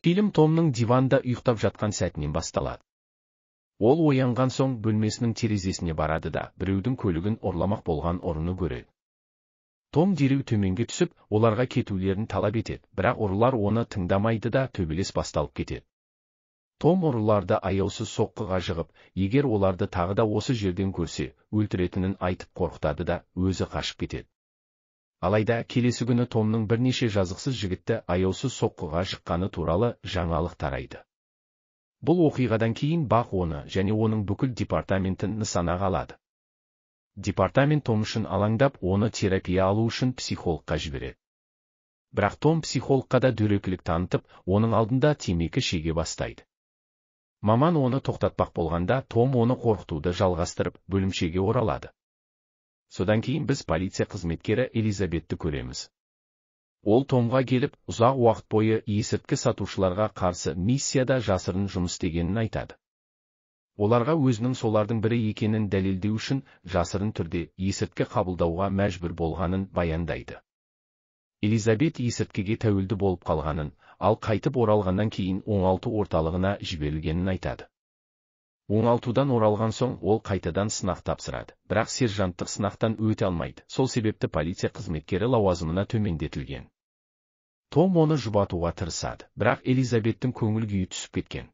Фильм Томның диванда ұйықтап жатқан сәтінен басталады. Ол оянған соң бөлмесінің терезесіне барады да біреудің көлігін ұрламақ болған ұрыны көреді. Том дереу төменге түсіп, оларға кетулерін талап етеді, бірақ ұрылар оны тыңдамайды да төбелес басталып кетеді. Том ұрыларды аяусыз соққыға жығып, егер оларды тағы да осы жерден көрсе, өлтіретінін айтып қорқытады да өзі қашып кетеді. Алайда келесі күні Томның бірнеше жазықсыз жігітті аяусыз соққыға жыққаны туралы жаңалық тарайды. Бұл оқиғадан кейін бақ оны және оның бүкіл департаментін нысанаға алады. Департамент Том үшін алаңдап, оны терапия алу үшін психологқа жібереді. Бірақ Том психологқа да дөрекілік танытып, оның алдында темекі шеге бастайды. Маман оны тоқтатпақ болғанда, Том оны қорқытуды жалғастырып, бөлімшеге оралады. Содан кейін біз полиция қызметкері Элизабетті көреміз. Ол Томға келіп, ұзақ уақыт бойы есірткі сатушыларға қарсы миссияда жасырын жұмыс істегенін айтады. Оларға өзінің солардың бірі екенін дәлелдеу үшін жасырын түрде есірткі қабылдауға мәжбүр болғанын баяндайды. Элизабет есірткіге тәуелді болып қалғанын, ал қайтып оралғаннан кейін оңалту орталығына жіберілгенін айтады. Оңалтудан оралған соң ол қайтадан сынақ тапсырады, бірақ сержанттық сынақтан өте алмайды. Сол себепті полиция қызметкері лауазымына төмендетілген. Том оны жұбатуға тырысады, бірақ Элизабеттің көңіл күйі түсіп кеткен.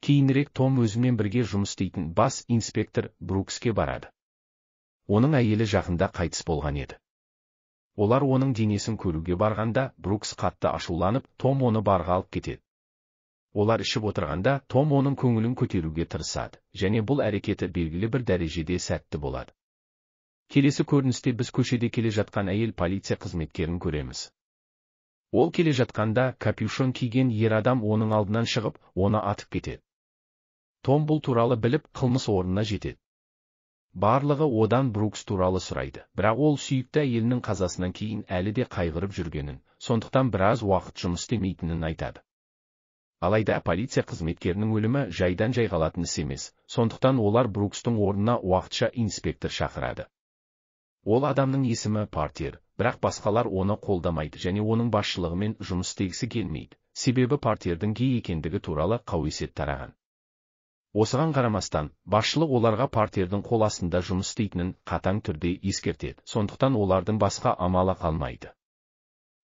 Кейінірек Том өзімен бірге жұмыс істейтін бас инспектор Брукске барады. Оның әйелі жақында қайтыс болған еді. Олар оның денесін көруге барғанда, Брукс қатты ашуланып, Том оны барға алып кетеді. Олар ішіп отырғанда, Том оның көңілін көтеруге тырысады, және бұл әрекеті белгілі бір дәрежеде сәтті болады. Келесі көріністе біз көшеде келе жатқан әйел полиция қызметкерін көреміз. Ол келе жатқанда, капюшон киген ер адам оның алдынан шығып, оны атып кетеді. Том бұл туралы біліп, қылмыс орнына жетеді. Барлығы одан Брукс туралы сұрайды, бірақ ол сүйікті әйелінің қазасынан кейін әлі де қайғырып жүргенін, сондықтан біраз уақыт жұмыс істемейтінін айтады. Алайда полиция қызметкерінің өлімі жайдан жай қалатын іс емес, сондықтан олар Брукстың орнына уақытша инспектор шақырады. Ол адамның есімі Партер, бірақ басқалар оны қолдамайды және оның басшылығымен жұмыс істегісі келмейді, себебі Партердің гей екендігі туралы қауесет тараған. Осыған қарамастан, басшылық оларға Партердің қол астында жұмыс істейтінін қатаң түрде ескертеді, сондықтан олардың басқа амалы қалмайды.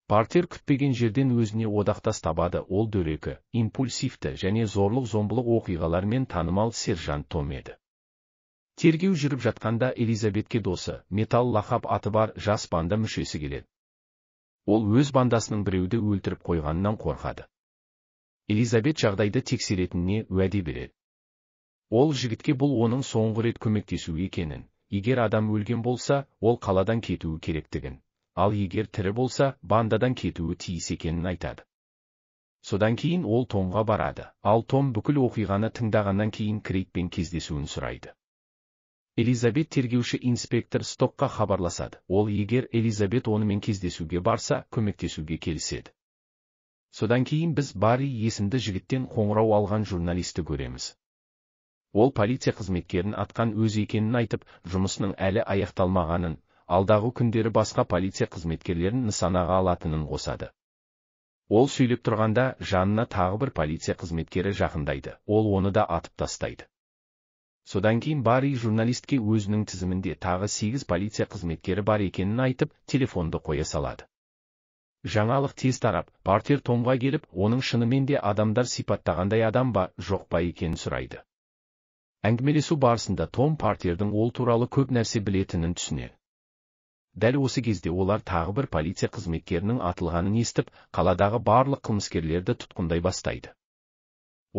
Партер күтпеген жерден өзіне одақтас табады, ол дөрекі, импульсивті және зорлық-зомбылық оқиғалармен танымал сержант Том еді. Тергеу жүріп жатқанда Элизабетке досы, Металл лақап аты бар жас банда мүшесі келеді. Ол өз бандасының біреуді өлтіріп қойғанынан қорқады. Элизабет жағдайды тексеретініне уәде береді. Ол жігітке бұл оның соңғы рет көмектесу екенін, егер адам өлген болса, ол қаладан кетуі керектігін, ал егер тірі болса, бандадан кетуі тиіс екенін айтады. Содан кейін ол Томға барады, ал Том бүкіл оқиғаны тыңдағаннан кейін Крейтпен кездесуін сұрайды. Элизабет тергеуші инспектор Стокқа хабарласады, ол егер Элизабет онымен кездесуге барса, көмектесуге келіседі. Содан кейін біз Барри есімді жігіттен қоңырау алған журналисті көреміз. Ол полиция қызметкерін атқан өз екенін айтып, жұмысының әлі аяқталмағанын, алдағы күндері басқа полиция қызметкерлерін нысанаға алатынын қосады. Ол сөйлеп тұрғанда, жанына тағы бір полиция қызметкері жақындайды, ол оны да атып тастайды. Содан кейін Барри журналистке өзінің тізімінде тағы 8 полиция қызметкері бар екенін айтып, телефонды қоя салады. Жаңалық тез тарап, Партер Томға келіп, оның шынымен де адамдар сипаттағандай адам ба, жоқ па екенін сұрайды. Әңгімелесу барысында Том Партердің ол туралы көп нәрсе білетінін түсінеді. Дәл осы кезде олар тағы бір полиция қызметкерінің атылғанын естіп, қаладағы барлық қылмыскерлерді тұтқындай бастайды.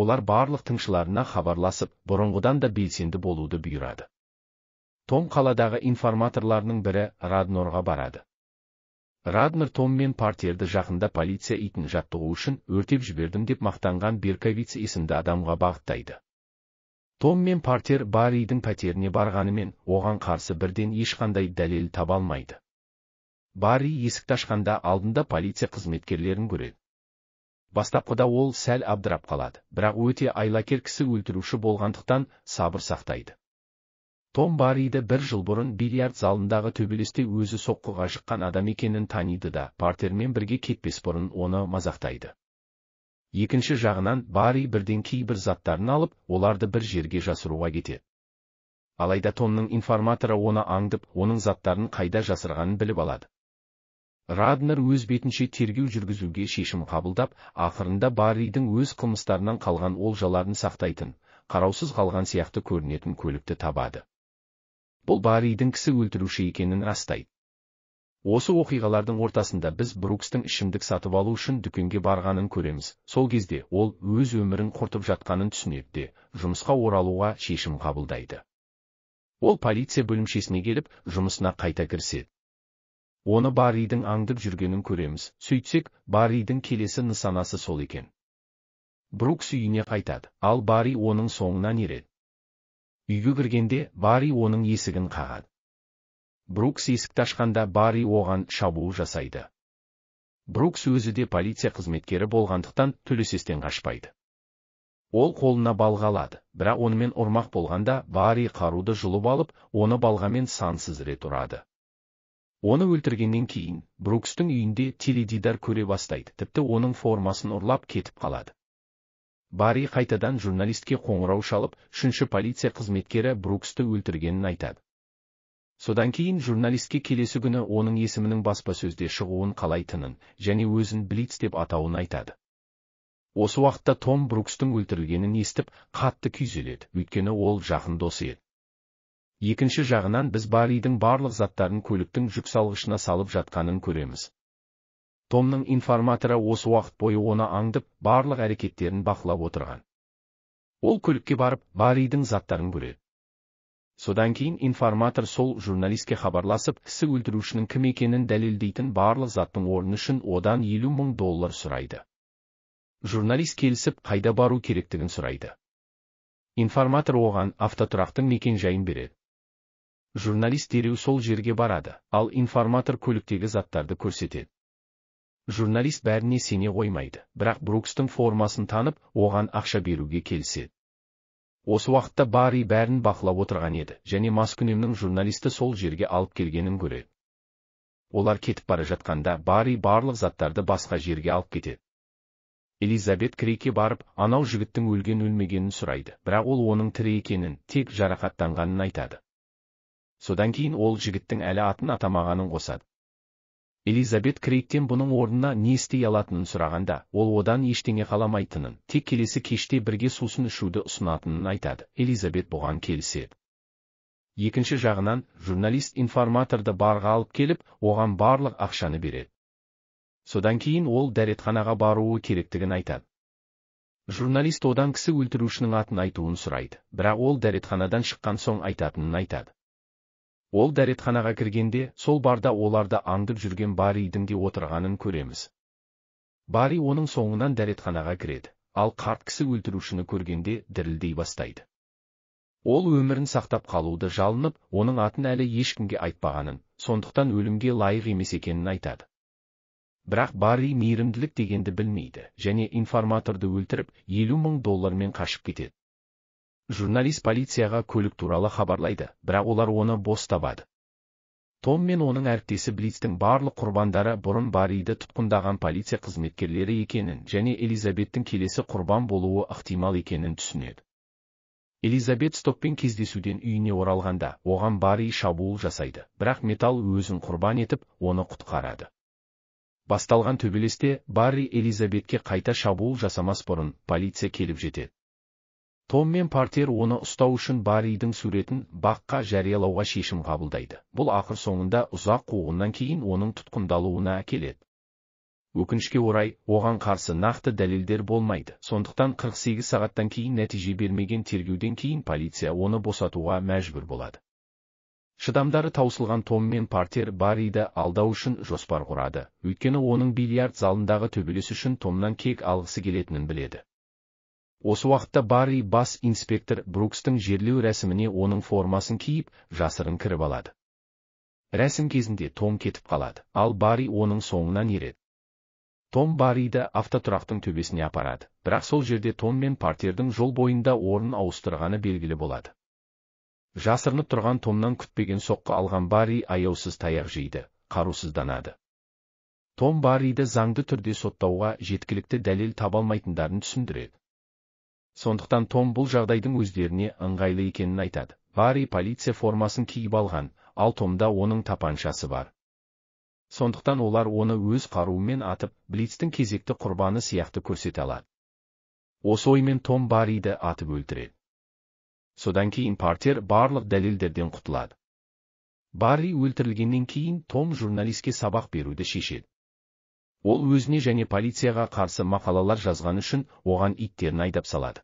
Олар барлық тыңшыларына хабарласып, бұрынғыдан да белсенді болуды бұйырады. Том қаладағы информаторларының бірі Раднорға барады. Раднор Том мен Партерді жақында полиция итін жаттығу үшін өртеп жібердім деп мақтанған Берковиц есімді адамға бағыттайды. Том мен Партер Барридің пәтеріне барғанымен, оған қарсы бірден ешқандай дәлел таба алмайды. Барри есікті ашқанда алдында полиция қызметкерлерін көреді. Бастапқыда ол сәл абдырап қалады, бірақ өте айлакер кісі өлтіруші болғандықтан сабыр сақтайды. Том Барриді 1 жыл бұрын бильярд залындағы төбелесте өзі соққыға жыққан адам екенін таниды да, Партермен бірге кетпес бұрын оны мазақтайды. Екінші жағынан Барри бірден кейбір заттарын алып, оларды бір жерге жасыруға кетеді. Алайда Томның информаторы оны аңдып, оның заттарын қайда жасырғанын біліп алады. Раднер өз бетінше тергеу жүргізуге шешім қабылдап, ақырында Барридің өз қылмыстарынан қалған олжаларын сақтайтын, қараусыз қалған сияқты көрінетін көлікті табады. Бұл Барридің кісі өлтіруші екенін растайды. Осы оқиғалардың ортасында біз Брукстың ішімдік сатып алу үшін дүкенге барғанын көреміз. Сол кезде ол өз өмірін құртып жатқанын түсінеді де, жұмысқа оралуға шешім қабылдайды. Ол полиция бөлімшесіне келіп, жұмысына қайта кіріседі. Оны Барридің аңдып жүргенін көреміз. Сөйтсек, Барридің келесі нысанасы сол екен. Брукс үйіне қайтады, ал Барри оның соңынан ереді. Үйге кіргенде Барри оның есігін қағады. Брукс есікті ашқанда Барри оған шабуыл жасайды. Брукс өзі де полиция қызметкері болғандықтан төлесестен қашпайды. Ол қолына балға алады, бірақ онымен ұрмақ болғанда Барри қаруды жұлып алып, оны балғамен сансыз рет ұрады. Оны өлтіргеннен кейін, Брукстың үйінде теледидар көре бастайды, тіпті оның формасын ұрлап кетіп қалады. Барри қайтадан журналистке қоңырау шалып, үшінші полиция қызметкері Бруксты өлтіргенін айтады. Содан кейін журналистке келесі күні оның есімінің баспасөзде шығуын қалайтынын, және өзін Блиц деп атауын айтады. Осы уақытта Том Брукстың өлтірілгенін естіп, қатты күйзеледі, өйткені ол жақын досы еді. Екінші жағынан біз Барридің барлық заттарын көліктің жүксалғышына салып жатқанын көреміз. Томның информаторы осы уақыт бойы оны аңдып, барлық әрекеттерін бақылап отырған. Ол көлікке барып, Барридің заттарын көреді. Содан кейін информатор сол журналистке хабарласып, кісі өлтірушінің кім екенін дәлелдейтін барлық заттың орны үшін одан $50,000 сұрайды. Журналист келісіп, қайда бару керектігін сұрайды. Информатор оған автотұрақтың мекен-жайын береді. Журналист дереу сол жерге барады, ал информатор көліктегі заттарды көрсетеді. Журналист бәріне сене қоймайды, бірақ Брукстың формасын танып, оған ақша беруге келіседі. Осы уақытта Барри бәрін бақылап отырған еді, және маскүнемнің журналисті сол жерге алып келгенін көреді. Олар кетіп бара жатқанда Барри барлық заттарды басқа жерге алып кетеді. Элизабет Крейгке барып, анау жігіттің өлген-өлмегенін сұрайды, бірақ ол оның тірі екенін, тек жарақаттанғанын айтады. Содан кейін ол жігіттің әлі атын атамағанын қосады. Элизабет Крейгтен бұның орнына не істей алатынын сұрағанда, ол одан ештеңе қаламайтынын, тек келесі кеште бірге сусын ішуді ұсынатынын айтады. Элизабет бұған келіседі. Екінші жағынан, журналист информаторды барға алып келіп, оған барлық ақшаны береді. Содан кейін ол дәретханаға баруы керектігін айтады. Журналист одан кісі өлтірушінің атын айтуын сұрайды, бірақ ол дәретханадан шыққан соң айтатынын айтады. Ол дәретханаға кіргенде, сол барда оларды аңдып жүрген Барридің де отырғанын көреміз. Барри оның соңынан дәретханаға кіреді, ал қарт кісі өлтірушіні көргенде дірілдей бастайды. Ол өмірін сақтап қалуды жалынып, оның атын әлі ешкімге айтпағанын, сондықтан өлімге лайық емес екенін айтады. Бірақ Барри мейірімділік дегенді білмейді, және информаторды өлтіріп, $50,000 қашып кетеді. Журналист полицияға көлік туралы хабарлайды, бірақ олар оны бос табады. Том мен оның әріптесі Блицтің барлық құрбандары бұрын Барриді тұтқындаған полиция қызметкерлері екенін және Элизабеттің келесі құрбан болуы ықтимал екенін түсінеді. Элизабет Стоппен кездесуден үйіне оралғанда, оған Барри шабуыл жасайды, бірақ металл өзін құрбан етіп, оны құтқарады. Басталған төбелесте Барри Элизабетке қайта шабуыл жасамас бұрын полиция келіп жетеді. Том мен Партер оны ұстау үшін Барридің суретін баққа жариялауға шешім қабылдайды. Бұл ақыр соңында ұзақ қуғыннан кейін оның тұтқындалуына әкеледі. Өкінішке орай, оған қарсы нақты дәлелдер болмайды. Сондықтан 48 сағаттан кейін нәтиже бермеген тергеуден кейін полиция оны босатуға мәжбүр болады. Шыдамдары таусылған Том мен Партер Барриді алдау үшін жоспар құрады, өйткені оның бильярд залындағы төбелес үшін Томнан кек алғысы келетінін біледі. Осы уақытта Барри бас инспектор Брукстың жерлеу рәсіміне оның формасын киіп, жасырын кіріп алады. Рәсім кезінде Том кетіп қалады, ал Барри оның соңынан ереді. Том Барриді автотұрақтың төбесіне апарады, бірақ сол жерде Том мен Партердің жол бойында орын ауыстырғаны белгілі болады. Жасырынып тұрған Томнан күтпеген соққы алған Барри аяусыз таяқ жейді, қарусызданады. Том Барриді заңды түрде соттауға жеткілікті дәлел табалмайтындарын түсіндіреді. Сондықтан Том бұл жағдайдың өздеріне ыңғайлы екенін айтады. Барри полиция формасын киіп алған, ал Томда оның тапаншасы бар. Сондықтан олар оны өз қаруымен атып, Блицтің кезекті құрбаны сияқты көрсете алады. Осы оймен Том Барриді атып өлтіреді. Содан кейін Партер барлық дәлелдерден құтылады. Барри өлтірілгеннен кейін Том журналистке сабақ беруді шешеді. Ол өзіне және полицияға қарсы мақалалар жазған үшін оған иттерін айдап салады.